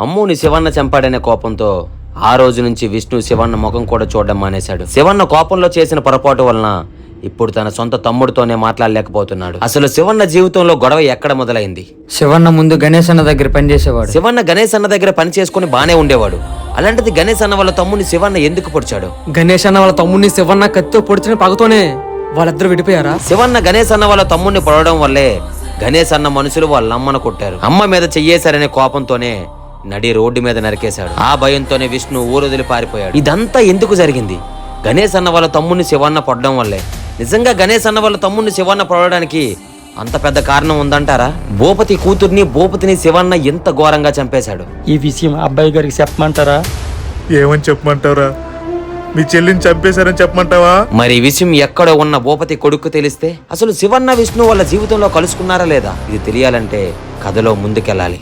అమ్ముని శివన్న చంపాడనే కోపంతో ఆ రోజు నుంచి విష్ణు శివన్న ముఖం కూడా చూడడం మానేశాడు. శివన్న కోపంలో చేసిన పొరపాటు వలన ఇప్పుడు తన సొంత తమ్ముడితోనే మాట్లాడలేకపోతున్నాడు. అసలు శివన్న జీవితంలో గొడవ ఎక్కడ మొదలైంది? శివన్న ముందు గణేష్ అన్న దగ్గర పనిచేసేవాడు. శివన్న గణేష్ అన్న దగ్గర పని చేసుకుని బానే ఉండేవాడు. అలాంటిది గణేష్ అన్న వాళ్ళ తమ్ముడిని శివన్న ఎందుకు పొడిచాడు? గణేష్ అన్న వాళ్ళ తమ్ముడిని శివన్న కత్తితో పొడిచిన పగతోనే వాళ్ళిద్దరు విడిపోయారా? శివన్న గణేష్ అన్న వాళ్ళ తమ్ముడిని పొడవడం వల్లే గణేష్ అన్న మనుషులు వాళ్ళ అమ్మను కొట్టారు. అమ్మ మీద చెయ్యేశారనే కోపంతోనే నడి రోడ్డు మీద నరికేశాడు. ఆ భయంతోనే విష్ణు ఊరొదిలి పారిపోయాడు. ఇదంతా ఎందుకు జరిగింది? గణేష్ అన్న వాళ్ళ తమ్ముడిని శివన్న పొడడం వల్లే. నిజంగా గణేష్ అన్న వాళ్ళ తమ్ముడిని శివన్న పొడవడానికి అంత పెద్ద కారణం ఉందంటారా? భూపతి కూతుర్ని భూపతిని శివన్న ఎంత ఘోరంగా చంపేశాడు. ఈ విషయం అబ్బాయి గారికి చెప్పమంటారా? ఏమని చెప్పమంటావురా? మీ చెల్లిని చంపేశారని చెప్పమంటావా? మరి ఈ విషయం ఎక్కడో ఉన్న భూపతి కొడుకు తెలిస్తే అసలు శివన్న విష్ణు వాళ్ళ జీవితంలో కలుసుకున్నారా లేదా? ఇది తెలియాలంటే కథలో ముందుకెళ్ళాలి.